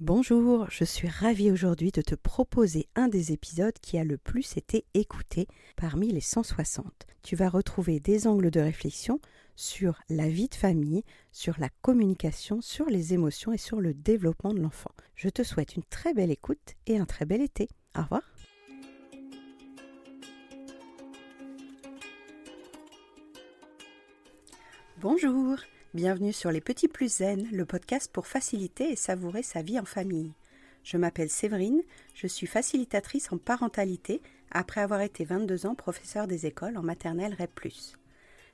Bonjour, je suis ravie aujourd'hui de te proposer un des épisodes qui a le plus été écouté parmi les 160. Tu vas retrouver des angles de réflexion sur la vie de famille, sur la communication, sur les émotions et sur le développement de l'enfant. Je te souhaite une très belle écoute et un très bel été. Au revoir. Bonjour, bienvenue sur Les Petits Plus Zen, le podcast pour faciliter et savourer sa vie en famille. Je m'appelle Séverine, je suis facilitatrice en parentalité après avoir été 22 ans professeure des écoles en maternelle REP+.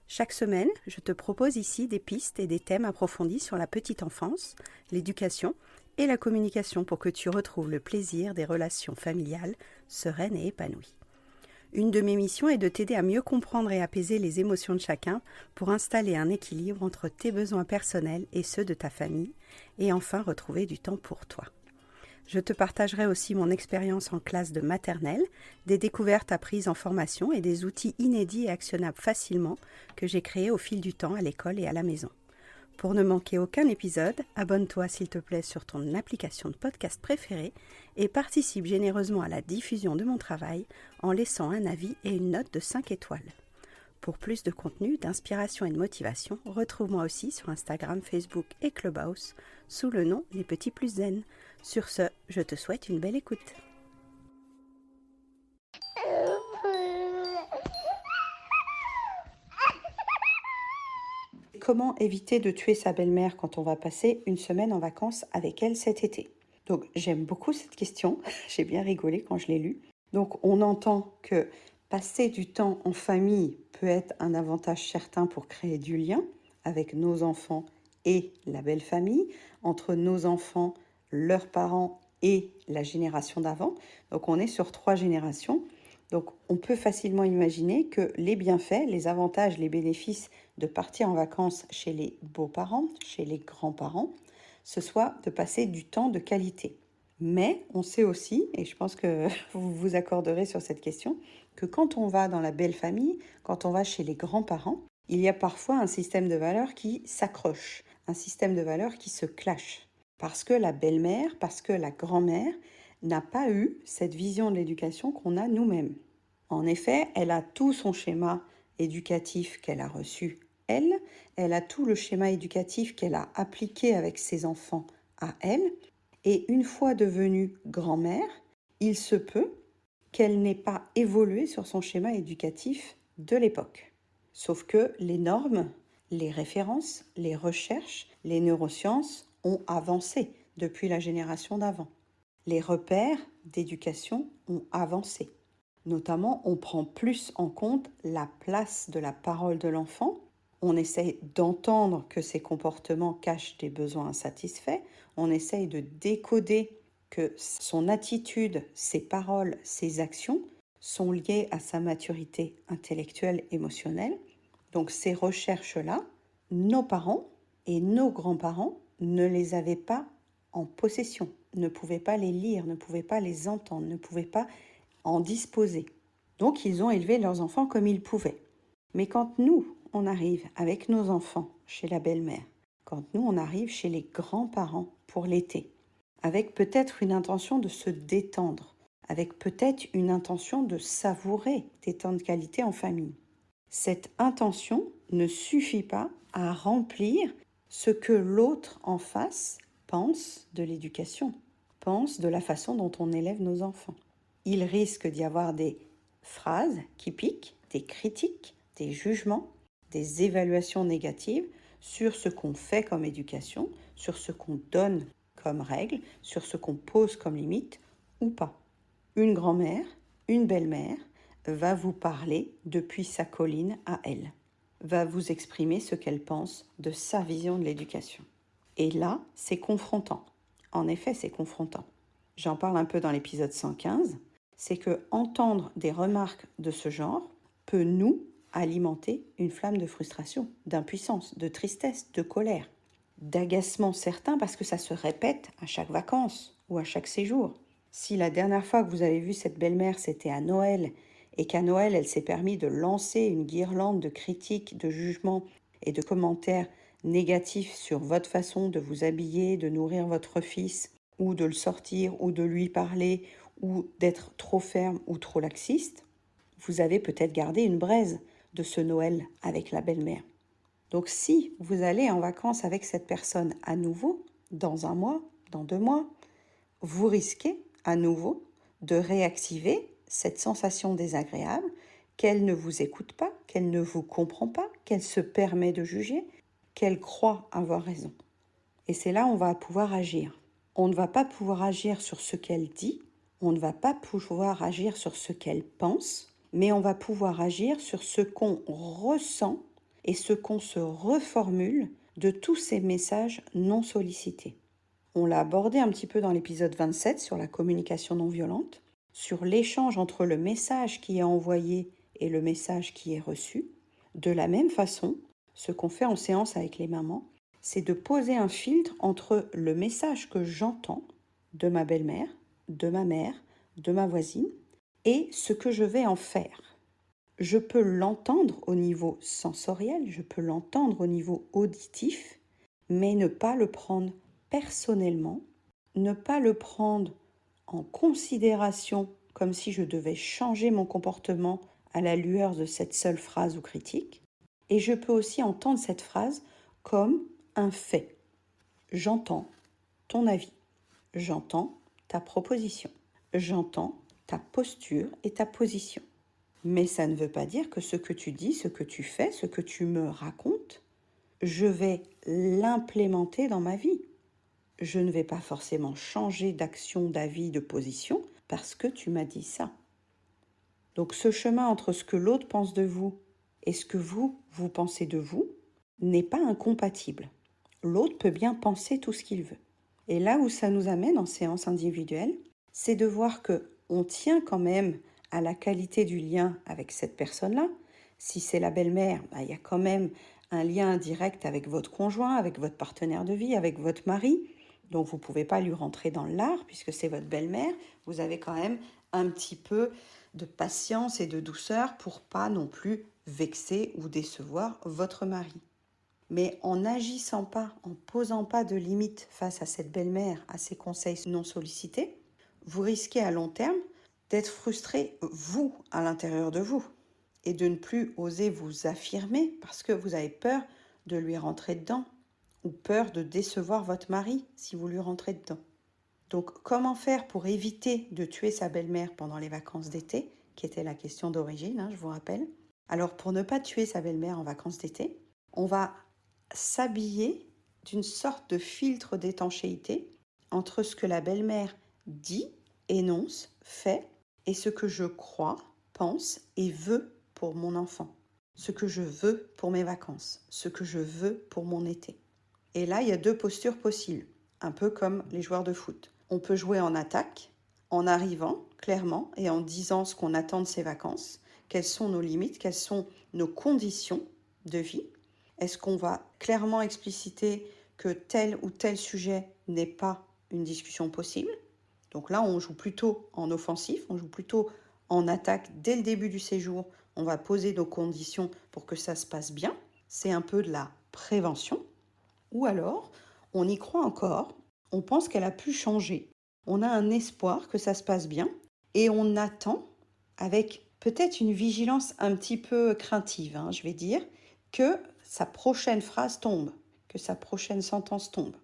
Chaque semaine, je te propose ici des pistes et des thèmes approfondis sur la petite enfance, l'éducation et la communication pour que tu retrouves le plaisir des relations familiales sereines et épanouies. Une de mes missions est de t'aider à mieux comprendre et apaiser les émotions de chacun pour installer un équilibre entre tes besoins personnels et ceux de ta famille et enfin retrouver du temps pour toi. Je te partagerai aussi mon expérience en classe de maternelle, des découvertes apprises en formation et des outils inédits et actionnables facilement que j'ai créés au fil du temps à l'école et à la maison. Pour ne manquer aucun épisode, abonne-toi s'il te plaît sur ton application de podcast préférée et participe généreusement à la diffusion de mon travail en laissant un avis et une note de 5 étoiles. Pour plus de contenu, d'inspiration et de motivation, retrouve-moi aussi sur Instagram, Facebook et Clubhouse sous le nom Les Petits Plus Zen. Sur ce, je te souhaite une belle écoute. Comment éviter de tuer sa belle-mère quand on va passer une semaine en vacances avec elle cet été? Donc j'aime beaucoup cette question, j'ai bien rigolé quand je l'ai lue. Donc on entend que passer du temps en famille peut être un avantage certain pour créer du lien avec nos enfants et la belle famille, entre nos enfants, leurs parents et la génération d'avant. Donc on est sur 3 générations. Donc on peut facilement imaginer que les bienfaits, les avantages, les bénéfices de partir en vacances chez les beaux-parents, chez les grands-parents, ce soit de passer du temps de qualité. Mais on sait aussi, et je pense que vous vous accorderez sur cette question, que quand on va dans la belle famille, quand on va chez les grands-parents, il y a parfois un système de valeurs qui s'accroche, un système de valeurs qui se clash. Parce que la belle-mère, parce que la grand-mère n'a pas eu cette vision de l'éducation qu'on a nous-mêmes. En effet, elle a tout son schéma éducatif qu'elle a reçu, elle a tout le schéma éducatif qu'elle a appliqué avec ses enfants à elle, et une fois devenue grand-mère, il se peut qu'elle n'ait pas évolué sur son schéma éducatif de l'époque. Sauf que les normes, les références, les recherches, les neurosciences ont avancé depuis la génération d'avant. Les repères d'éducation ont avancé. Notamment, on prend plus en compte la place de la parole de l'enfant. On essaye d'entendre que ses comportements cachent des besoins insatisfaits. On essaye de décoder que son attitude, ses paroles, ses actions sont liées à sa maturité intellectuelle, émotionnelle. Donc ces recherches-là, nos parents et nos grands-parents ne les avaient pas en possession, ne pouvaient pas les lire, ne pouvaient pas les entendre, ne pouvaient pas en disposer. Donc ils ont élevé leurs enfants comme ils pouvaient. Mais quand nous, on arrive avec nos enfants chez la belle-mère, quand nous, on arrive chez les grands-parents pour l'été, avec peut-être une intention de se détendre, avec peut-être une intention de savourer des temps de qualité en famille, cette intention ne suffit pas à remplir ce que l'autre en face pense de l'éducation, pense de la façon dont on élève nos enfants. Il risque d'y avoir des phrases qui piquent, des critiques, des jugements, des évaluations négatives sur ce qu'on fait comme éducation, sur ce qu'on donne comme règle, sur ce qu'on pose comme limite ou pas. Une grand-mère, une belle-mère va vous parler depuis sa colline à elle, va vous exprimer ce qu'elle pense de sa vision de l'éducation. Et là, c'est confrontant. En effet, c'est confrontant. J'en parle un peu dans l'épisode 115. C'est que entendre des remarques de ce genre peut nous alimenter une flamme de frustration, d'impuissance, de tristesse, de colère, d'agacement certain parce que ça se répète à chaque vacances ou à chaque séjour. Si la dernière fois que vous avez vu cette belle-mère, c'était à Noël, et qu'à Noël, elle s'est permis de lancer une guirlande de critiques, de jugements et de commentaires négatifs sur votre façon de vous habiller, de nourrir votre fils, ou de le sortir, ou de lui parler, ou d'être trop ferme ou trop laxiste, vous avez peut-être gardé une braise de ce Noël avec la belle-mère. Donc si vous allez en vacances avec cette personne à nouveau, dans un mois, dans 2 mois, vous risquez à nouveau de réactiver cette sensation désagréable qu'elle ne vous écoute pas, qu'elle ne vous comprend pas, qu'elle se permet de juger, qu'elle croit avoir raison. Et c'est là où on va pouvoir agir. On ne va pas pouvoir agir sur ce qu'elle dit, on ne va pas pouvoir agir sur ce qu'elle pense, mais on va pouvoir agir sur ce qu'on ressent et ce qu'on se reformule de tous ces messages non sollicités. On l'a abordé un petit peu dans l'épisode 27 sur la communication non violente, sur l'échange entre le message qui est envoyé et le message qui est reçu. De la même façon, ce qu'on fait en séance avec les mamans, c'est de poser un filtre entre le message que j'entends de ma belle-mère, de ma mère, de ma voisine, et ce que je vais en faire. Je peux l'entendre au niveau sensoriel, je peux l'entendre au niveau auditif, mais ne pas le prendre personnellement, ne pas le prendre en considération comme si je devais changer mon comportement à la lueur de cette seule phrase ou critique. Et je peux aussi entendre cette phrase comme un fait. J'entends ton avis, j'entends ta proposition, j'entends ta posture et ta position. Mais ça ne veut pas dire que ce que tu dis, ce que tu fais, ce que tu me racontes, je vais l'implémenter dans ma vie. Je ne vais pas forcément changer d'action, d'avis, de position parce que tu m'as dit ça. Donc ce chemin entre ce que l'autre pense de vous et ce que vous pensez de vous n'est pas incompatible. L'autre peut bien penser tout ce qu'il veut. Et là où ça nous amène en séance individuelle, c'est de voir que on tient quand même à la qualité du lien avec cette personne-là. Si c'est la belle-mère, il y a quand même un lien direct avec votre conjoint, avec votre partenaire de vie, avec votre mari. Donc vous ne pouvez pas lui rentrer dans l'art puisque c'est votre belle-mère. Vous avez quand même un petit peu de patience et de douceur pour pas non plus vexer ou décevoir votre mari. Mais en n'agissant pas, en posant pas de limites face à cette belle-mère, à ses conseils non sollicités, vous risquez à long terme d'être frustré, vous, à l'intérieur de vous, et de ne plus oser vous affirmer parce que vous avez peur de lui rentrer dedans, ou peur de décevoir votre mari si vous lui rentrez dedans. Donc, comment faire pour éviter de tuer sa belle-mère pendant les vacances d'été, qui était la question d'origine, je vous rappelle. Alors, pour ne pas tuer sa belle-mère en vacances d'été, on va s'habiller d'une sorte de filtre d'étanchéité entre ce que la belle-mère dit, énonce, fait, et ce que je crois, pense et veux pour mon enfant, ce que je veux pour mes vacances, ce que je veux pour mon été. Et là, il y a 2 postures possibles, un peu comme les joueurs de foot. On peut jouer en attaque, en arrivant clairement et en disant ce qu'on attend de ses vacances, quelles sont nos limites, quelles sont nos conditions de vie. Est-ce qu'on va clairement expliciter que tel ou tel sujet n'est pas une discussion possible? Donc là, on joue plutôt en offensif, on joue plutôt en attaque dès le début du séjour. On va poser nos conditions pour que ça se passe bien. C'est un peu de la prévention. Ou alors, on y croit encore, on pense qu'elle a pu changer. On a un espoir que ça se passe bien et on attend avec peut-être une vigilance un petit peu craintive, je vais dire, que sa prochaine phrase tombe, que sa prochaine sentence tombe.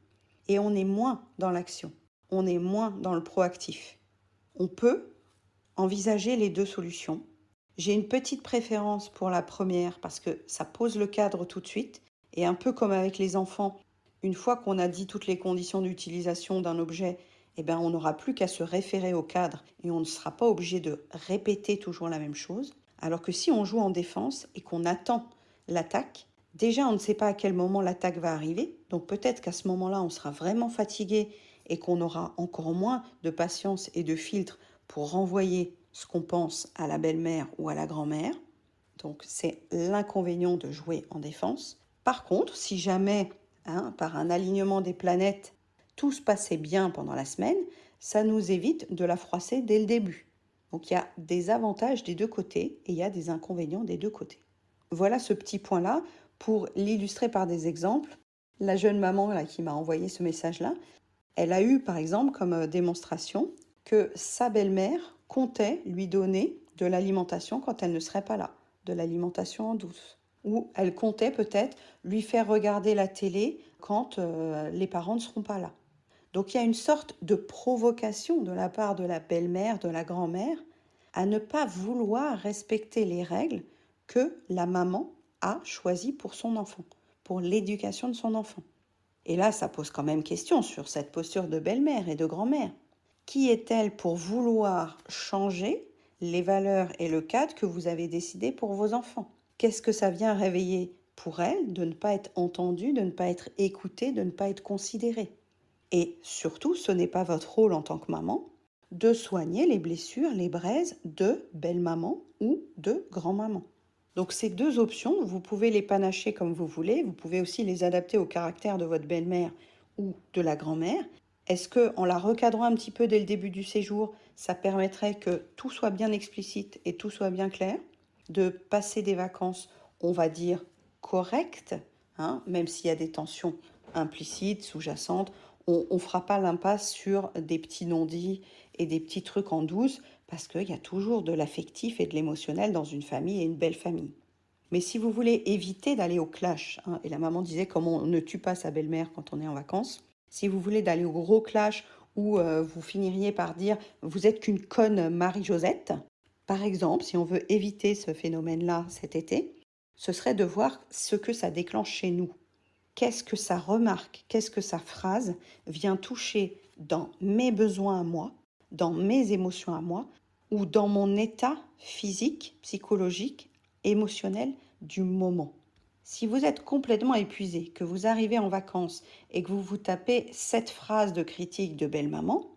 Et on est moins dans l'action, on est moins dans le proactif. On peut envisager les 2 solutions. J'ai une petite préférence pour la première parce que ça pose le cadre tout de suite. Et un peu comme avec les enfants, une fois qu'on a dit toutes les conditions d'utilisation d'un objet, on n'aura plus qu'à se référer au cadre et on ne sera pas obligé de répéter toujours la même chose. Alors que si on joue en défense et qu'on attend l'attaque, déjà on ne sait pas à quel moment l'attaque va arriver. Donc peut-être qu'à ce moment-là, on sera vraiment fatigué et qu'on aura encore moins de patience et de filtre pour renvoyer ce qu'on pense à la belle-mère ou à la grand-mère. Donc c'est l'inconvénient de jouer en défense. Par contre, si jamais, par un alignement des planètes, tout se passait bien pendant la semaine, ça nous évite de la froisser dès le début. Donc il y a des avantages des 2 côtés et il y a des inconvénients des 2 côtés. Voilà ce petit point-là pour l'illustrer par des exemples. La jeune maman qui m'a envoyé ce message-là, Elle a eu par exemple comme démonstration que sa belle-mère comptait lui donner de l'alimentation quand elle ne serait pas là, de l'alimentation en douce. Ou elle comptait peut-être lui faire regarder la télé quand les parents ne seront pas là. Donc il y a une sorte de provocation de la part de la belle-mère, de la grand-mère, à ne pas vouloir respecter les règles que la maman a choisies pour son enfant, pour l'éducation de son enfant. Et là, ça pose quand même question sur cette posture de belle-mère et de grand-mère. Qui est-elle pour vouloir changer les valeurs et le cadre que vous avez décidé pour vos enfants? Qu'est-ce que ça vient réveiller pour elle de ne pas être entendue, de ne pas être écoutée, de ne pas être considérée? Et surtout, ce n'est pas votre rôle en tant que maman de soigner les blessures, les braises de belle-maman ou de grand-maman. Donc ces deux options, vous pouvez les panacher comme vous voulez, vous pouvez aussi les adapter au caractère de votre belle-mère ou de la grand-mère. Est-ce qu'en la recadrant un petit peu dès le début du séjour, ça permettrait que tout soit bien explicite et tout soit bien clair, de passer des vacances, on va dire, correctes, même s'il y a des tensions implicites, sous-jacentes, on ne fera pas l'impasse sur des petits non-dits et des petits trucs en douce, parce qu'il y a toujours de l'affectif et de l'émotionnel dans une famille et une belle famille. Mais si vous voulez éviter d'aller au clash, et la maman disait comment on ne tue pas sa belle-mère quand on est en vacances, si vous voulez d'aller au gros clash où vous finiriez par dire vous êtes qu'une conne Marie-Josette, par exemple, si on veut éviter ce phénomène-là cet été, ce serait de voir ce que ça déclenche chez nous. Qu'est-ce que sa remarque, qu'est-ce que sa phrase vient toucher dans mes besoins à moi, dans mes émotions à moi, ou dans mon état physique, psychologique, émotionnel du moment. Si vous êtes complètement épuisé, que vous arrivez en vacances et que vous vous tapez cette phrase de critique de belle maman,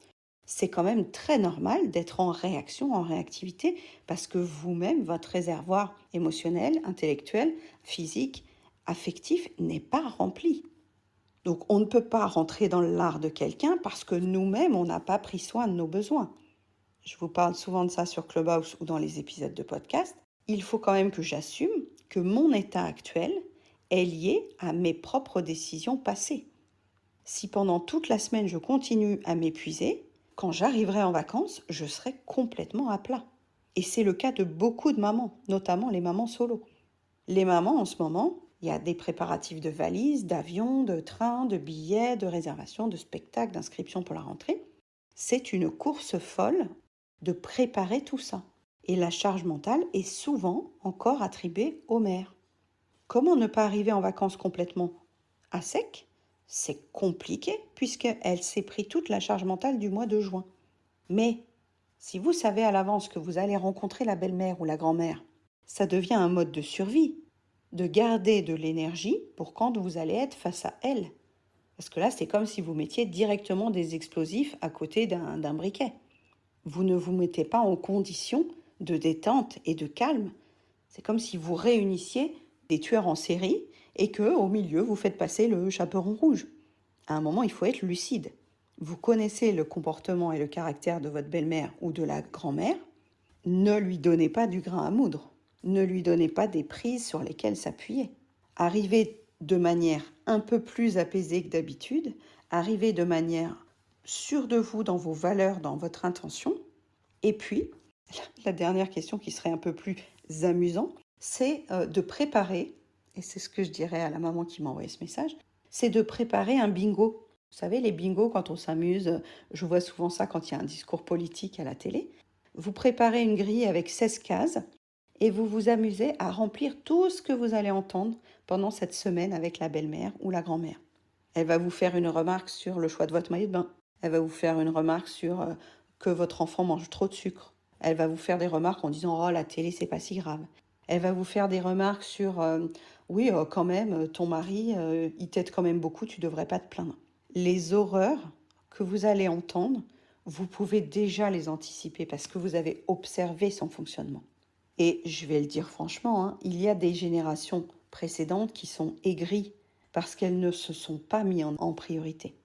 c'est quand même très normal d'être en réaction, en réactivité, parce que vous-même, votre réservoir émotionnel, intellectuel, physique, affectif n'est pas rempli. Donc on ne peut pas rentrer dans l'art de quelqu'un parce que nous-mêmes, on n'a pas pris soin de nos besoins. Je vous parle souvent de ça sur Clubhouse ou dans les épisodes de podcast. Il faut quand même que j'assume que mon état actuel est lié à mes propres décisions passées. Si pendant toute la semaine je continue à m'épuiser, quand j'arriverai en vacances, je serai complètement à plat. Et c'est le cas de beaucoup de mamans, notamment les mamans solo. Les mamans, en ce moment, il y a des préparatifs de valises, d'avions, de trains, de billets, de réservations, de spectacles, d'inscriptions pour la rentrée. C'est une course folle de préparer tout ça. Et la charge mentale est souvent encore attribuée aux mères. Comment ne pas arriver en vacances complètement à sec? C'est compliqué puisqu'elle s'est pris toute la charge mentale du mois de juin. Mais si vous savez à l'avance que vous allez rencontrer la belle-mère ou la grand-mère, ça devient un mode de survie, de garder de l'énergie pour quand vous allez être face à elle. Parce que là, c'est comme si vous mettiez directement des explosifs à côté d'un briquet. Vous ne vous mettez pas en condition de détente et de calme. C'est comme si vous réunissiez des tueurs en série et que, au milieu, vous faites passer le chaperon rouge. À un moment, il faut être lucide. Vous connaissez le comportement et le caractère de votre belle-mère ou de la grand-mère. Ne lui donnez pas du grain à moudre. Ne lui donnez pas des prises sur lesquelles s'appuyer. Arrivez de manière un peu plus apaisée que d'habitude. Arrivez de manière sûre de vous dans vos valeurs, dans votre intention. Et puis, la dernière question qui serait un peu plus amusant, c'est de préparer, et c'est ce que je dirais à la maman qui m'a envoyé ce message, c'est de préparer un bingo. Vous savez, les bingos, quand on s'amuse, je vois souvent ça quand il y a un discours politique à la télé. Vous préparez une grille avec 16 cases et vous vous amusez à remplir tout ce que vous allez entendre pendant cette semaine avec la belle-mère ou la grand-mère. Elle va vous faire une remarque sur le choix de votre maillot de bain. Elle va vous faire une remarque sur que votre enfant mange trop de sucre. Elle va vous faire des remarques en disant « Oh, la télé, c'est pas si grave ». Elle va vous faire des remarques sur oui, quand même, ton mari, il t'aide quand même beaucoup, tu devrais pas te plaindre ». Les horreurs que vous allez entendre, vous pouvez déjà les anticiper parce que vous avez observé son fonctionnement. Et je vais le dire franchement, il y a des générations précédentes qui sont aigries parce qu'elles ne se sont pas mises en priorité.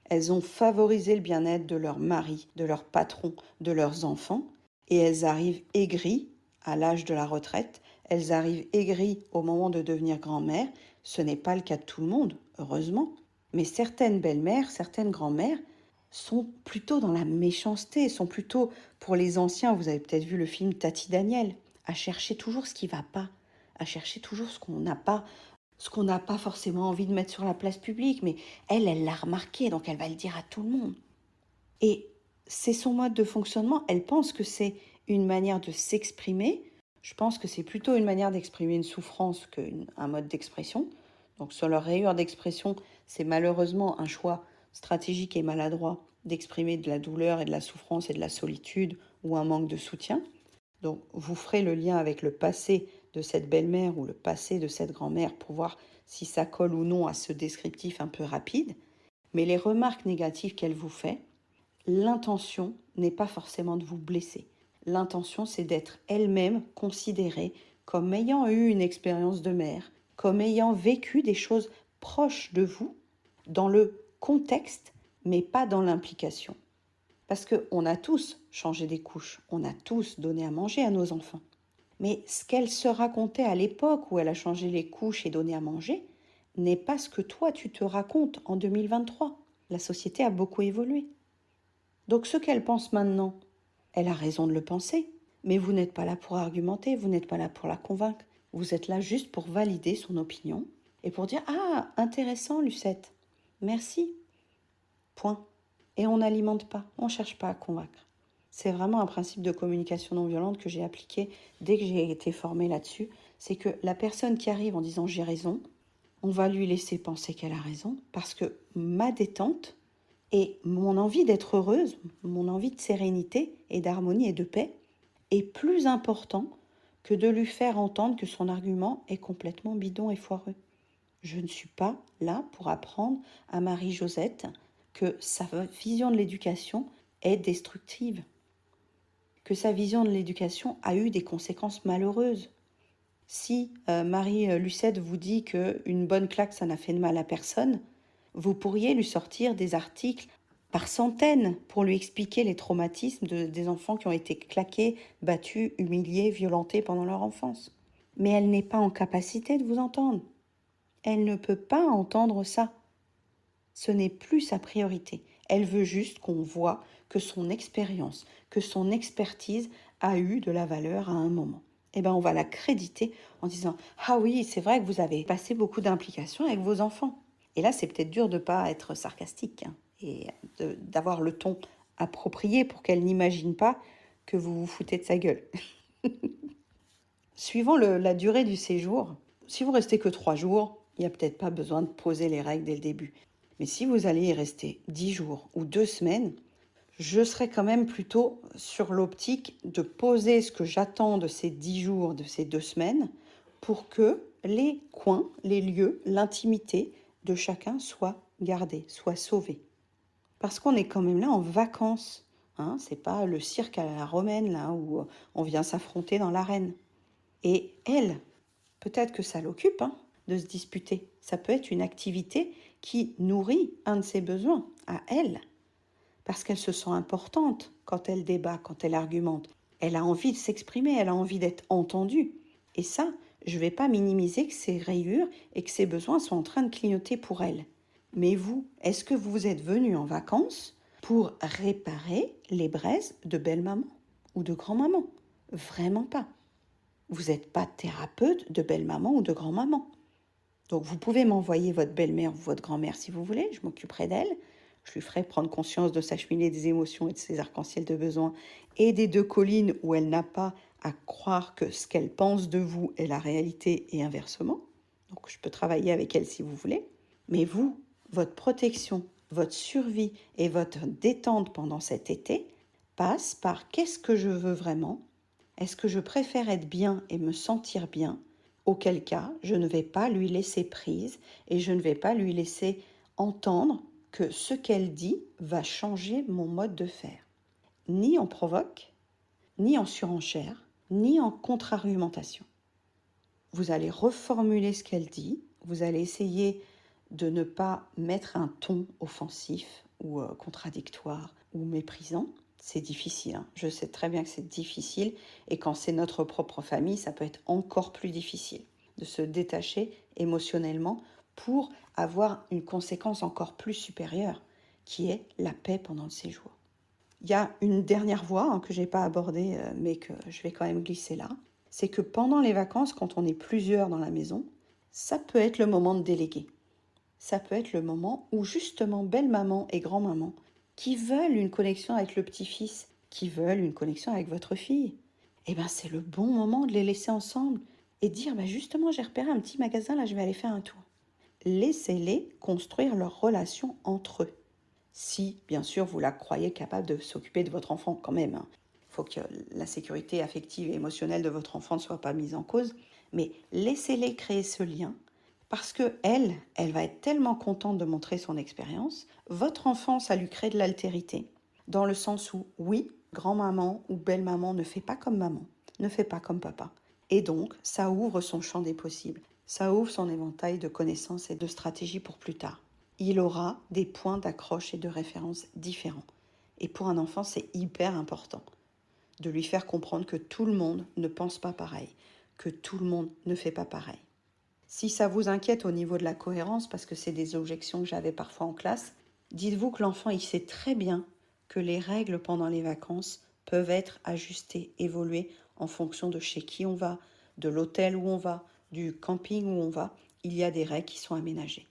Elles ont favorisé le bien-être de leur mari, de leur patron, de leurs enfants, et elles arrivent aigries à l'âge de la retraite, elles arrivent aigries au moment de devenir grand-mère. Ce n'est pas le cas de tout le monde, heureusement, mais certaines belles-mères, certaines grand-mères sont plutôt dans la méchanceté, sont plutôt, pour les anciens, vous avez peut-être vu le film Tati Daniel, à chercher toujours ce qui ne va pas, à chercher toujours ce qu'on n'a pas forcément envie de mettre sur la place publique, mais elle l'a remarqué, donc elle va le dire à tout le monde. Et c'est son mode de fonctionnement, elle pense que c'est une manière de s'exprimer, je pense que c'est plutôt une manière d'exprimer une souffrance qu'un mode d'expression. Donc sur leur rayure d'expression, c'est malheureusement un choix stratégique et maladroit d'exprimer de la douleur et de la souffrance et de la solitude ou un manque de soutien. Donc vous ferez le lien avec le passé de cette belle-mère ou le passé de cette grand-mère pour voir si ça colle ou non à ce descriptif un peu rapide. Mais les remarques négatives qu'elle vous fait, l'intention n'est pas forcément de vous blesser. L'intention, c'est d'être elle-même considérée comme ayant eu une expérience de mère, comme ayant vécu des choses proches de vous, dans le contexte, mais pas dans l'implication. Parce qu'on a tous changé des couches, on a tous donné à manger à nos enfants. Mais ce qu'elle se racontait à l'époque où elle a changé les couches et donné à manger n'est pas ce que toi tu te racontes en 2023. La société a beaucoup évolué. Donc ce qu'elle pense maintenant, elle a raison de le penser, mais vous n'êtes pas là pour argumenter, vous n'êtes pas là pour la convaincre, vous êtes là juste pour valider son opinion et pour dire « Ah, intéressant Lucette, merci ». Point. Et on n'alimente pas, on ne cherche pas à convaincre. C'est vraiment un principe de communication non violente que j'ai appliqué dès que j'ai été formée là-dessus. C'est que la personne qui arrive en disant « j'ai raison », on va lui laisser penser qu'elle a raison parce que ma détente et mon envie d'être heureuse, mon envie de sérénité et d'harmonie et de paix est plus important que de lui faire entendre que son argument est complètement bidon et foireux. Je ne suis pas là pour apprendre à Marie-Josette que sa vision de l'éducation est destructive, que sa vision de l'éducation a eu des conséquences malheureuses. Si Marie-Lucette vous dit qu'une bonne claque, ça n'a fait de mal à personne, vous pourriez lui sortir des articles par centaines pour lui expliquer les traumatismes des enfants qui ont été claqués, battus, humiliés, violentés pendant leur enfance. Mais elle n'est pas en capacité de vous entendre. Elle ne peut pas entendre ça. Ce n'est plus sa priorité. Elle veut juste qu'on voit que son expérience, que son expertise a eu de la valeur à un moment. Eh bien, on va la créditer en disant « Ah oui, c'est vrai que vous avez passé beaucoup d'implications avec vos enfants. » Et là, c'est peut-être dur de ne pas être sarcastique et d'avoir le ton approprié pour qu'elle n'imagine pas que vous vous foutez de sa gueule. Suivant la durée du séjour, si vous restez que 3 jours, il n'y a peut-être pas besoin de poser les règles dès le début. Mais si vous allez y rester 10 jours ou 2 semaines, je serais quand même plutôt sur l'optique de poser ce que j'attends de ces 10 jours, de ces 2 semaines, pour que les coins, les lieux, l'intimité de chacun soient gardés, soient sauvés. Parce qu'on est quand même là en vacances. C'est pas le cirque à la romaine, là, où on vient s'affronter dans l'arène. Et elle, peut-être que ça l'occupe de se disputer. Ça peut être une activité qui nourrit un de ses besoins à elle. Parce qu'elle se sent importante quand elle débat, quand elle argumente. Elle a envie de s'exprimer, elle a envie d'être entendue. Et ça, je ne vais pas minimiser que ses rayures et que ses besoins sont en train de clignoter pour elle. Mais vous, est-ce que vous êtes venu en vacances pour réparer les braises de belle-maman ou de grand-maman? Vraiment pas. Vous n'êtes pas thérapeute de belle-maman ou de grand-maman. Donc vous pouvez m'envoyer votre belle-mère ou votre grand-mère si vous voulez, je m'occuperai d'elle. Je lui ferai prendre conscience de sa cheminée des émotions et de ses arcs-en-ciel de besoins et des 2 collines où elle n'a pas à croire que ce qu'elle pense de vous est la réalité et inversement. Donc je peux travailler avec elle si vous voulez. Mais vous, votre protection, votre survie et votre détente pendant cet été passe par qu'est-ce que je veux vraiment? Est-ce que je préfère être bien et me sentir bien? Auquel cas, je ne vais pas lui laisser prise et je ne vais pas lui laisser entendre que ce qu'elle dit va changer mon mode de faire. Ni en provoque, ni en surenchère, ni en contre-argumentation. Vous allez reformuler ce qu'elle dit, vous allez essayer de ne pas mettre un ton offensif ou contradictoire ou méprisant. C'est difficile, je sais très bien que c'est difficile et quand c'est notre propre famille, ça peut être encore plus difficile de se détacher émotionnellement pour avoir une conséquence encore plus supérieure qui est la paix pendant le séjour. Il y a une dernière voie que je n'ai pas abordée, mais que je vais quand même glisser là. C'est que pendant les vacances, quand on est plusieurs dans la maison, ça peut être le moment de déléguer. Ça peut être le moment où justement belle-maman et grand-maman, qui veulent une connexion avec le petit-fils, qui veulent une connexion avec votre fille, eh bien c'est le bon moment de les laisser ensemble et dire justement j'ai repéré un petit magasin, là je vais aller faire un tour. Laissez-les construire leur relation entre eux. Si, bien sûr, vous la croyez capable de s'occuper de votre enfant quand même. Il faut que la sécurité affective et émotionnelle de votre enfant ne soit pas mise en cause. Mais laissez-les créer ce lien parce que elle va être tellement contente de montrer son expérience. Votre enfant, ça lui crée de l'altérité. Dans le sens où, oui, grand-maman ou belle-maman ne fait pas comme maman, ne fait pas comme papa. Et donc, ça ouvre son champ des possibles. Ça ouvre son éventail de connaissances et de stratégies pour plus tard. Il aura des points d'accroche et de référence différents. Et pour un enfant, c'est hyper important de lui faire comprendre que tout le monde ne pense pas pareil, que tout le monde ne fait pas pareil. Si ça vous inquiète au niveau de la cohérence, parce que c'est des objections que j'avais parfois en classe, dites-vous que l'enfant, il sait très bien que les règles pendant les vacances peuvent être ajustées, évoluées en fonction de chez qui on va, de l'hôtel où on va, du camping où on va. Il y a des règles qui sont aménagées.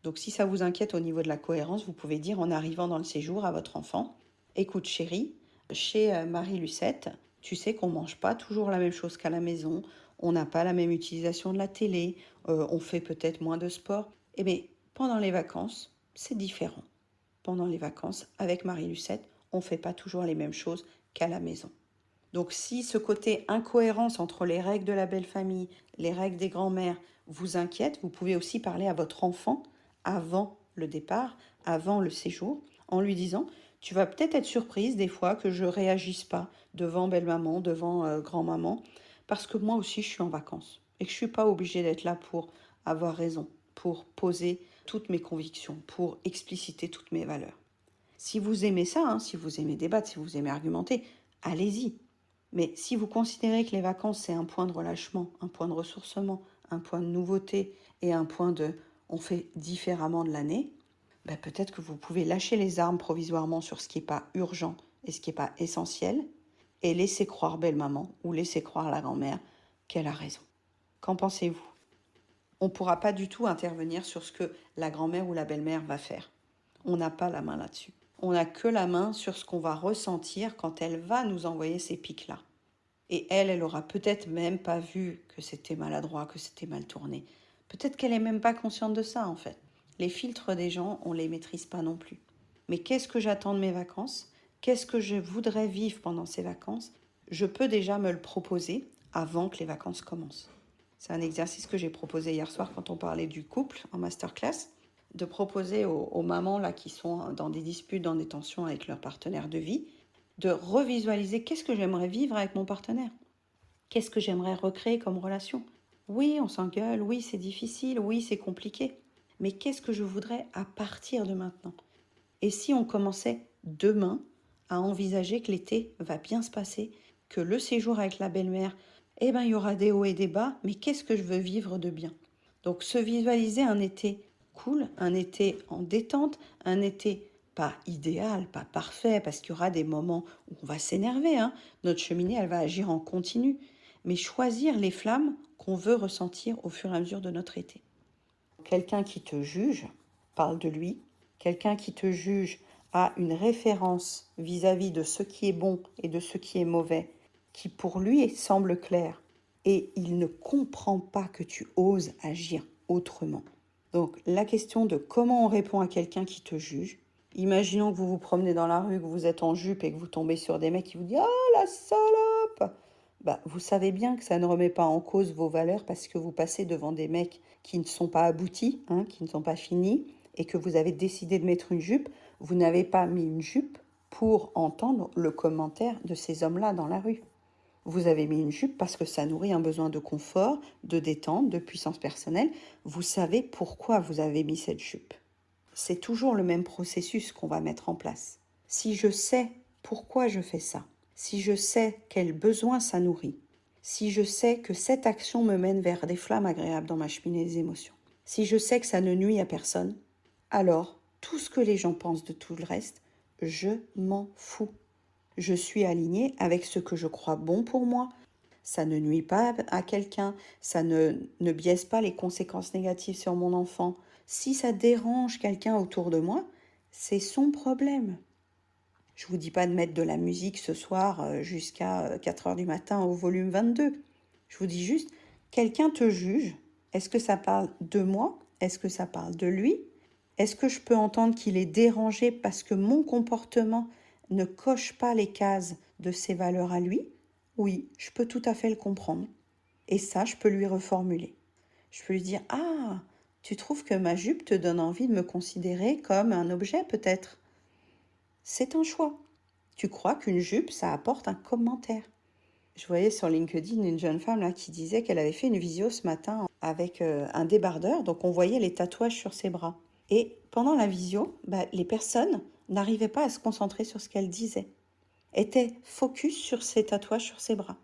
Donc si ça vous inquiète au niveau de la cohérence, vous pouvez dire en arrivant dans le séjour à votre enfant, écoute chérie, chez Marie-Lucette, tu sais qu'on ne mange pas toujours la même chose qu'à la maison, on n'a pas la même utilisation de la télé, on fait peut-être moins de sport. Eh bien, pendant les vacances, c'est différent. Pendant les vacances, avec Marie-Lucette, on ne fait pas toujours les mêmes choses qu'à la maison. Donc si ce côté incohérence entre les règles de la belle famille, les règles des grands-mères vous inquiète, vous pouvez aussi parler à votre enfant avant le départ, avant le séjour, en lui disant « Tu vas peut-être être surprise des fois que je réagisse pas devant belle-maman, devant grand-maman, parce que moi aussi je suis en vacances et que je suis pas obligée d'être là pour avoir raison, pour poser toutes mes convictions, pour expliciter toutes mes valeurs. » Si vous aimez ça, si vous aimez débattre, si vous aimez argumenter, allez-y. Mais si vous considérez que les vacances, c'est un point de relâchement, un point de ressourcement, un point de nouveauté et un point de on fait différemment de l'année, peut-être que vous pouvez lâcher les armes provisoirement sur ce qui n'est pas urgent et ce qui n'est pas essentiel et laisser croire belle-maman ou laisser croire la grand-mère qu'elle a raison. Qu'en pensez-vous? On ne pourra pas du tout intervenir sur ce que la grand-mère ou la belle-mère va faire. On n'a pas la main là-dessus. On n'a que la main sur ce qu'on va ressentir quand elle va nous envoyer ces pics-là. Et elle aura peut-être même pas vu que c'était maladroit, que c'était mal tourné. Peut-être qu'elle n'est même pas consciente de ça, en fait. Les filtres des gens, on ne les maîtrise pas non plus. Mais qu'est-ce que j'attends de mes vacances? Qu'est-ce que je voudrais vivre pendant ces vacances? Je peux déjà me le proposer avant que les vacances commencent. C'est un exercice que j'ai proposé hier soir quand on parlait du couple en masterclass, de proposer aux mamans là, qui sont dans des disputes, dans des tensions avec leur partenaire de vie, de revisualiser qu'est-ce que j'aimerais vivre avec mon partenaire. Qu'est-ce que j'aimerais recréer comme relation? Oui, on s'engueule, oui, c'est difficile, oui, c'est compliqué. Mais qu'est-ce que je voudrais à partir de maintenant? Et si on commençait demain à envisager que l'été va bien se passer, que le séjour avec la belle-mère, il y aura des hauts et des bas, mais qu'est-ce que je veux vivre de bien? Donc se visualiser un été cool, un été en détente, un été pas idéal, pas parfait, parce qu'il y aura des moments où on va s'énerver. Notre cheminée, elle va agir en continu. Mais choisir les flammes qu'on veut ressentir au fur et à mesure de notre été. Quelqu'un qui te juge parle de lui. Quelqu'un qui te juge a une référence vis-à-vis de ce qui est bon et de ce qui est mauvais, qui pour lui semble clair. Et il ne comprend pas que tu oses agir autrement. Donc la question de comment on répond à quelqu'un qui te juge. Imaginons que vous vous promenez dans la rue, que vous êtes en jupe et que vous tombez sur des mecs qui vous disent « Oh la salope !» Vous savez bien que ça ne remet pas en cause vos valeurs parce que vous passez devant des mecs qui ne sont pas aboutis, qui ne sont pas finis, et que vous avez décidé de mettre une jupe. Vous n'avez pas mis une jupe pour entendre le commentaire de ces hommes-là dans la rue. Vous avez mis une jupe parce que ça nourrit un besoin de confort, de détente, de puissance personnelle. Vous savez pourquoi vous avez mis cette jupe. C'est toujours le même processus qu'on va mettre en place. Si je sais pourquoi je fais ça, si je sais quel besoin ça nourrit, si je sais que cette action me mène vers des flammes agréables dans ma cheminée des émotions, si je sais que ça ne nuit à personne, alors tout ce que les gens pensent de tout le reste, je m'en fous. Je suis alignée avec ce que je crois bon pour moi. Ça ne nuit pas à quelqu'un, ça ne biaise pas les conséquences négatives sur mon enfant. Si ça dérange quelqu'un autour de moi, c'est son problème. Je ne vous dis pas de mettre de la musique ce soir jusqu'à 4 heures du matin au volume 22. Je vous dis juste, quelqu'un te juge. Est-ce que ça parle de moi? Est-ce que ça parle de lui? Est-ce que je peux entendre qu'il est dérangé parce que mon comportement ne coche pas les cases de ses valeurs à lui? Oui, je peux tout à fait le comprendre. Et ça, je peux lui reformuler. Je peux lui dire, ah, tu trouves que ma jupe te donne envie de me considérer comme un objet peut-être? C'est un choix. Tu crois qu'une jupe, ça apporte un commentaire. Je voyais sur LinkedIn une jeune femme là qui disait qu'elle avait fait une visio ce matin avec un débardeur, donc on voyait les tatouages sur ses bras. Et pendant la visio, les personnes n'arrivaient pas à se concentrer sur ce qu'elle disait, étaient focus sur ses tatouages sur ses bras.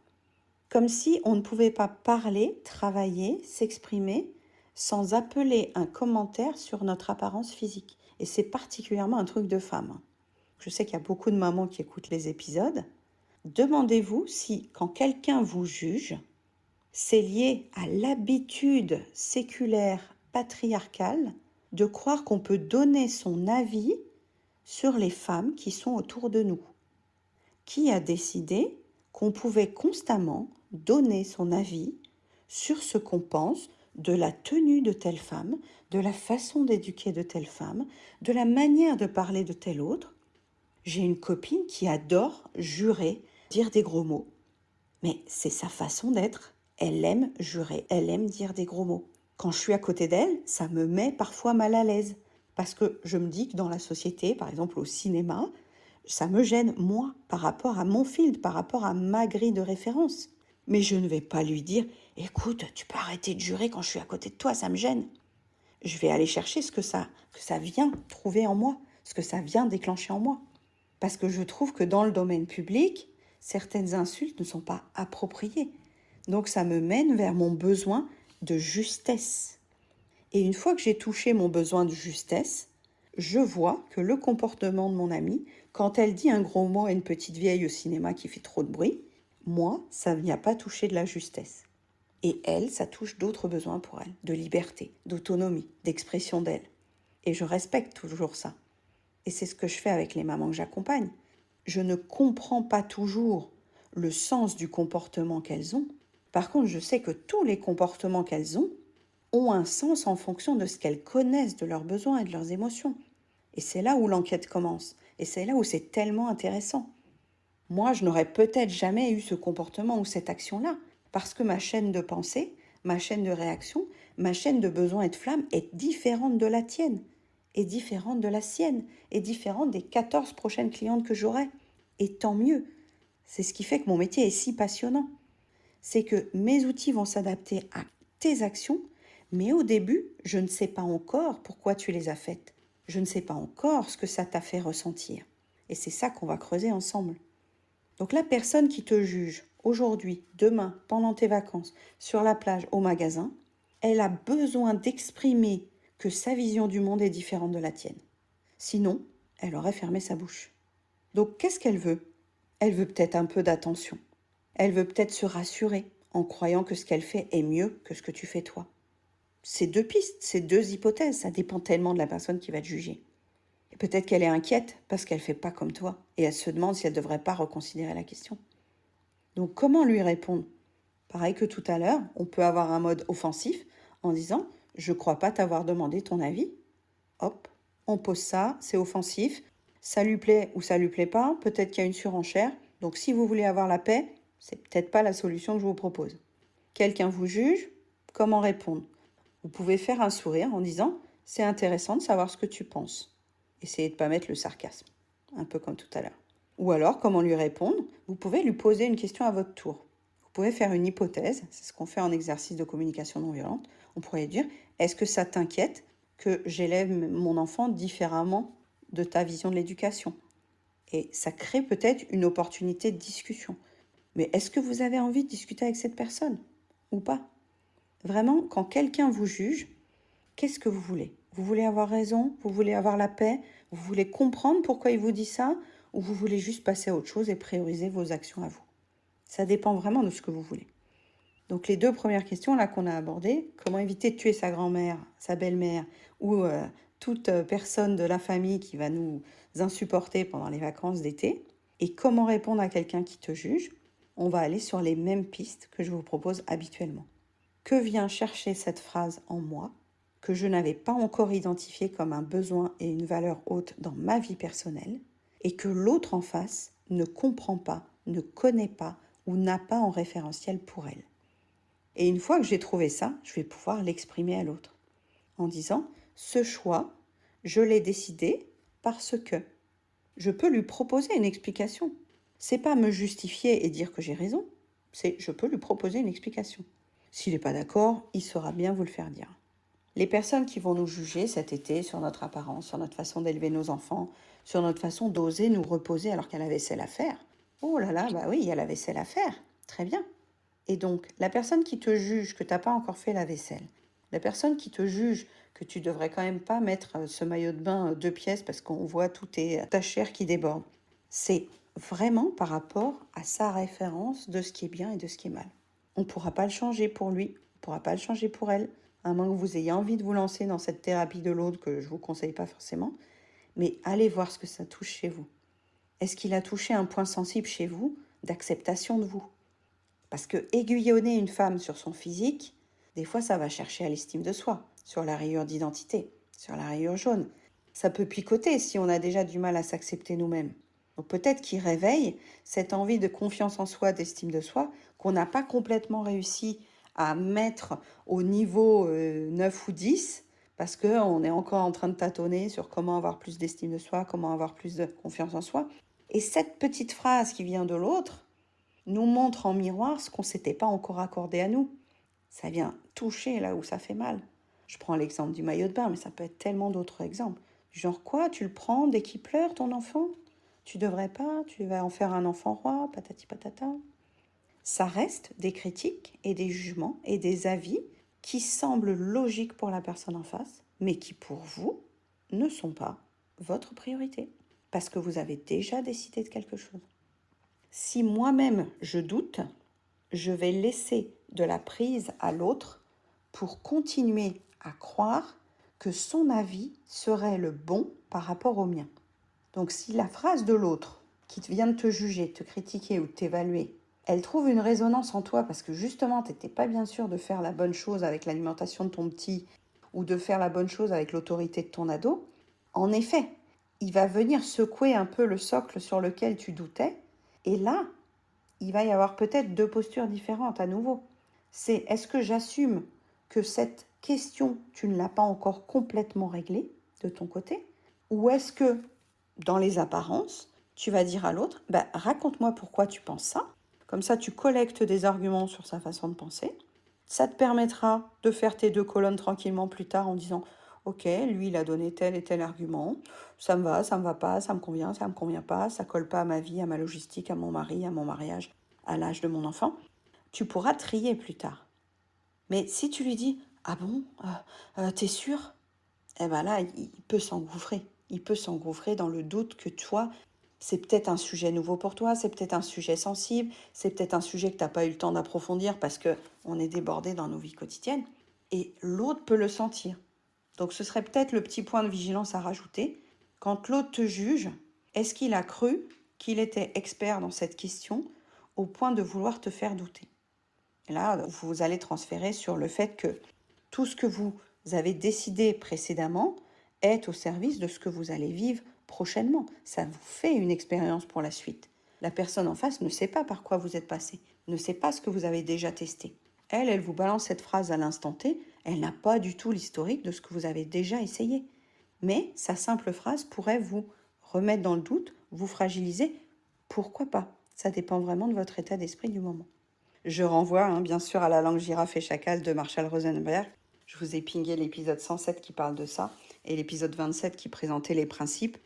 Comme si on ne pouvait pas parler, travailler, s'exprimer sans appeler un commentaire sur notre apparence physique. Et c'est particulièrement un truc de femme. Je sais qu'il y a beaucoup de mamans qui écoutent les épisodes. Demandez-vous si, quand quelqu'un vous juge, c'est lié à l'habitude séculaire patriarcale de croire qu'on peut donner son avis sur les femmes qui sont autour de nous. Qui a décidé qu'on pouvait constamment donner son avis sur ce qu'on pense de la tenue de telle femme, de la façon d'éduquer de telle femme, de la manière de parler de telle autre? J'ai une copine qui adore jurer, dire des gros mots. Mais c'est sa façon d'être. Elle aime jurer, elle aime dire des gros mots. Quand je suis à côté d'elle, ça me met parfois mal à l'aise. Parce que je me dis que dans la société, par exemple au cinéma, ça me gêne, moi, par rapport à mon film, par rapport à ma grille de référence. Mais je ne vais pas lui dire « Écoute, tu peux arrêter de jurer quand je suis à côté de toi, ça me gêne. » Je vais aller chercher ce que ça vient trouver en moi, ce que ça vient déclencher en moi. Parce que je trouve que dans le domaine public, certaines insultes ne sont pas appropriées. Donc ça me mène vers mon besoin de justesse. Et une fois que j'ai touché mon besoin de justesse, je vois que le comportement de mon amie, quand elle dit un gros mot à une petite vieille au cinéma qui fait trop de bruit, moi, ça ne vient pas toucher de la justesse. Et elle, ça touche d'autres besoins pour elle, de liberté, d'autonomie, d'expression d'elle. Et je respecte toujours ça. Et c'est ce que je fais avec les mamans que j'accompagne. Je ne comprends pas toujours le sens du comportement qu'elles ont. Par contre, je sais que tous les comportements qu'elles ont un sens en fonction de ce qu'elles connaissent de leurs besoins et de leurs émotions. Et c'est là où l'enquête commence. Et c'est là où c'est tellement intéressant. Moi, je n'aurais peut-être jamais eu ce comportement ou cette action-là, parce que ma chaîne de pensée, ma chaîne de réaction, ma chaîne de besoins et de flammes est différente de la tienne, est différente de la sienne, est différente des 14 prochaines clientes que j'aurai. Et tant mieux. C'est ce qui fait que mon métier est si passionnant. C'est que mes outils vont s'adapter à tes actions, mais au début, je ne sais pas encore pourquoi tu les as faites. Je ne sais pas encore ce que ça t'a fait ressentir. Et c'est ça qu'on va creuser ensemble. Donc la personne qui te juge aujourd'hui, demain, pendant tes vacances, sur la plage, au magasin, elle a besoin d'exprimer que sa vision du monde est différente de la tienne. Sinon, elle aurait fermé sa bouche. Donc qu'est-ce qu'elle veut? Elle veut peut-être un peu d'attention. Elle veut peut-être se rassurer en croyant que ce qu'elle fait est mieux que ce que tu fais toi. C'est deux pistes, c'est deux hypothèses, ça dépend tellement de la personne qui va te juger. Et peut-être qu'elle est inquiète parce qu'elle ne fait pas comme toi et elle se demande si elle ne devrait pas reconsidérer la question. Donc comment lui répondre? Pareil que tout à l'heure, on peut avoir un mode offensif en disant « Je ne crois pas t'avoir demandé ton avis ». Hop, on pose ça, c'est offensif. Ça lui plaît ou ça lui plaît pas, peut-être qu'il y a une surenchère. Donc si vous voulez avoir la paix, c'est peut-être pas la solution que je vous propose. Quelqu'un vous juge, comment répondre? Vous pouvez faire un sourire en disant « C'est intéressant de savoir ce que tu penses ». Essayez de ne pas mettre le sarcasme, un peu comme tout à l'heure. Ou alors, comment lui répondre? Vous pouvez lui poser une question à votre tour. Vous pouvez faire une hypothèse, c'est ce qu'on fait en exercice de communication non violente. On pourrait dire « Est-ce que ça t'inquiète que j'élève mon enfant différemment de ta vision de l'éducation ?» Et ça crée peut-être une opportunité de discussion. Mais est-ce que vous avez envie de discuter avec cette personne ou pas? Vraiment, quand quelqu'un vous juge, qu'est-ce que vous voulez? Vous voulez avoir raison? Vous voulez avoir la paix? Vous voulez comprendre pourquoi il vous dit ça? Ou vous voulez juste passer à autre chose et prioriser vos actions à vous? Ça dépend vraiment de ce que vous voulez. Donc les deux premières questions là qu'on a abordées, comment éviter de tuer sa grand-mère, sa belle-mère ou toute personne de la famille qui va nous insupporter pendant les vacances d'été, et comment répondre à quelqu'un qui te juge, on va aller sur les mêmes pistes que je vous propose habituellement. Que vient chercher cette phrase en moi, que je n'avais pas encore identifié comme un besoin et une valeur haute dans ma vie personnelle, et que l'autre en face ne comprend pas, ne connaît pas ou n'a pas en référentiel pour elle. Et une fois que j'ai trouvé ça, je vais pouvoir l'exprimer à l'autre en disant « ce choix, je l'ai décidé parce que ». Je peux lui proposer une explication. C'est pas me justifier et dire que j'ai raison, c'est je peux lui proposer une explication. S'il n'est pas d'accord, il saura bien vous le faire dire. Les personnes qui vont nous juger cet été sur notre apparence, sur notre façon d'élever nos enfants, sur notre façon d'oser nous reposer alors qu'il y a la vaisselle à faire. Oh là là, bah oui, il y a la vaisselle à faire. Très bien. Et donc, la personne qui te juge que tu n'as pas encore fait la vaisselle, la personne qui te juge que tu devrais quand même pas mettre ce maillot de bain 2 pièces parce qu'on voit ta chair qui déborde, c'est vraiment par rapport à sa référence de ce qui est bien et de ce qui est mal. On ne pourra pas le changer pour lui, on ne pourra pas le changer pour elle, à moins que vous ayez envie de vous lancer dans cette thérapie de l'autre que je ne vous conseille pas forcément, mais allez voir ce que ça touche chez vous. Est-ce qu'il a touché un point sensible chez vous d'acceptation de vous? Parce que aiguillonner une femme sur son physique, des fois ça va chercher à l'estime de soi, sur la rayure d'identité, sur la rayure jaune. Ça peut picoter si on a déjà du mal à s'accepter nous-mêmes. Donc peut-être qu'il réveille cette envie de confiance en soi, d'estime de soi, qu'on n'a pas complètement réussi à mettre au niveau 9 ou 10, parce qu'on est encore en train de tâtonner sur comment avoir plus d'estime de soi, comment avoir plus de confiance en soi. Et cette petite phrase qui vient de l'autre nous montre en miroir ce qu'on ne s'était pas encore accordé à nous. Ça vient toucher là où ça fait mal. Je prends l'exemple du maillot de bain, mais ça peut être tellement d'autres exemples. Du genre quoi, tu le prends dès qu'il pleure ton enfant? Tu devrais pas, tu vas en faire un enfant roi, patati patata. Ça reste des critiques et des jugements et des avis qui semblent logiques pour la personne en face, mais qui pour vous ne sont pas votre priorité, parce que vous avez déjà décidé de quelque chose. Si moi-même je doute, je vais laisser de la prise à l'autre pour continuer à croire que son avis serait le bon par rapport au mien. Donc si la phrase de l'autre qui vient de te juger, te critiquer ou t'évaluer, elle trouve une résonance en toi parce que justement tu n'étais pas bien sûr de faire la bonne chose avec l'alimentation de ton petit ou de faire la bonne chose avec l'autorité de ton ado, en effet, il va venir secouer un peu le socle sur lequel tu doutais. Et là, il va y avoir peut-être deux postures différentes à nouveau. C'est est-ce que j'assume que cette question, tu ne l'as pas encore complètement réglée de ton côté? Ou est-ce que, dans les apparences, tu vas dire à l'autre, raconte-moi pourquoi tu penses ça. Comme ça, tu collectes des arguments sur sa façon de penser. Ça te permettra de faire tes 2 colonnes tranquillement plus tard en disant ok, lui, il a donné tel et tel argument, ça me va pas, ça me convient pas, ça colle pas à ma vie, à ma logistique, à mon mari, à mon mariage, à l'âge de mon enfant. Tu pourras trier plus tard. Mais si tu lui dis ah bon, t'es sûr? Eh ben là, il peut s'engouffrer. Il peut s'engouffrer dans le doute que toi, c'est peut-être un sujet nouveau pour toi, c'est peut-être un sujet sensible, c'est peut-être un sujet que tu n'as pas eu le temps d'approfondir parce qu'on est débordé dans nos vies quotidiennes. Et l'autre peut le sentir. Donc ce serait peut-être le petit point de vigilance à rajouter. Quand l'autre te juge, est-ce qu'il a cru qu'il était expert dans cette question au point de vouloir te faire douter? Et là, vous allez transférer sur le fait que tout ce que vous avez décidé précédemment est au service de ce que vous allez vivre prochainement. Ça vous fait une expérience pour la suite. La personne en face ne sait pas par quoi vous êtes passé, ne sait pas ce que vous avez déjà testé. Elle vous balance cette phrase à l'instant T, elle n'a pas du tout l'historique de ce que vous avez déjà essayé. Mais sa simple phrase pourrait vous remettre dans le doute, vous fragiliser. Pourquoi pas? Ça dépend vraiment de votre état d'esprit du moment. Je renvoie bien sûr à La langue girafe et chacal de Marshall Rosenberg. Je vous ai pingé l'épisode 107 qui parle de ça et l'épisode 27 qui présentait les principes.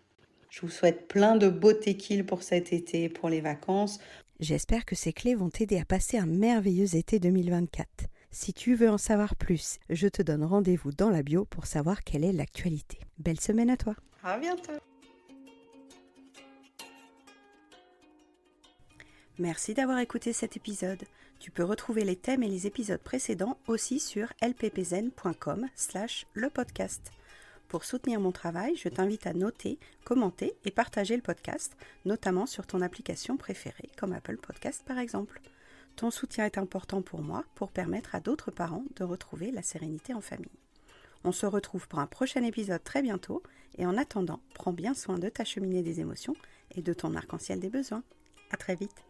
Je vous souhaite plein de beaux tequils pour cet été, pour les vacances. J'espère que ces clés vont t'aider à passer un merveilleux été 2024. Si tu veux en savoir plus, je te donne rendez-vous dans la bio pour savoir quelle est l'actualité. Belle semaine à toi. À bientôt. Merci d'avoir écouté cet épisode. Tu peux retrouver les thèmes et les épisodes précédents aussi sur lppzen.com/lepodcast. Pour soutenir mon travail, je t'invite à noter, commenter et partager le podcast, notamment sur ton application préférée, comme Apple Podcast par exemple. Ton soutien est important pour moi pour permettre à d'autres parents de retrouver la sérénité en famille. On se retrouve pour un prochain épisode très bientôt et en attendant, prends bien soin de ta cheminée des émotions et de ton arc-en-ciel des besoins. À très vite.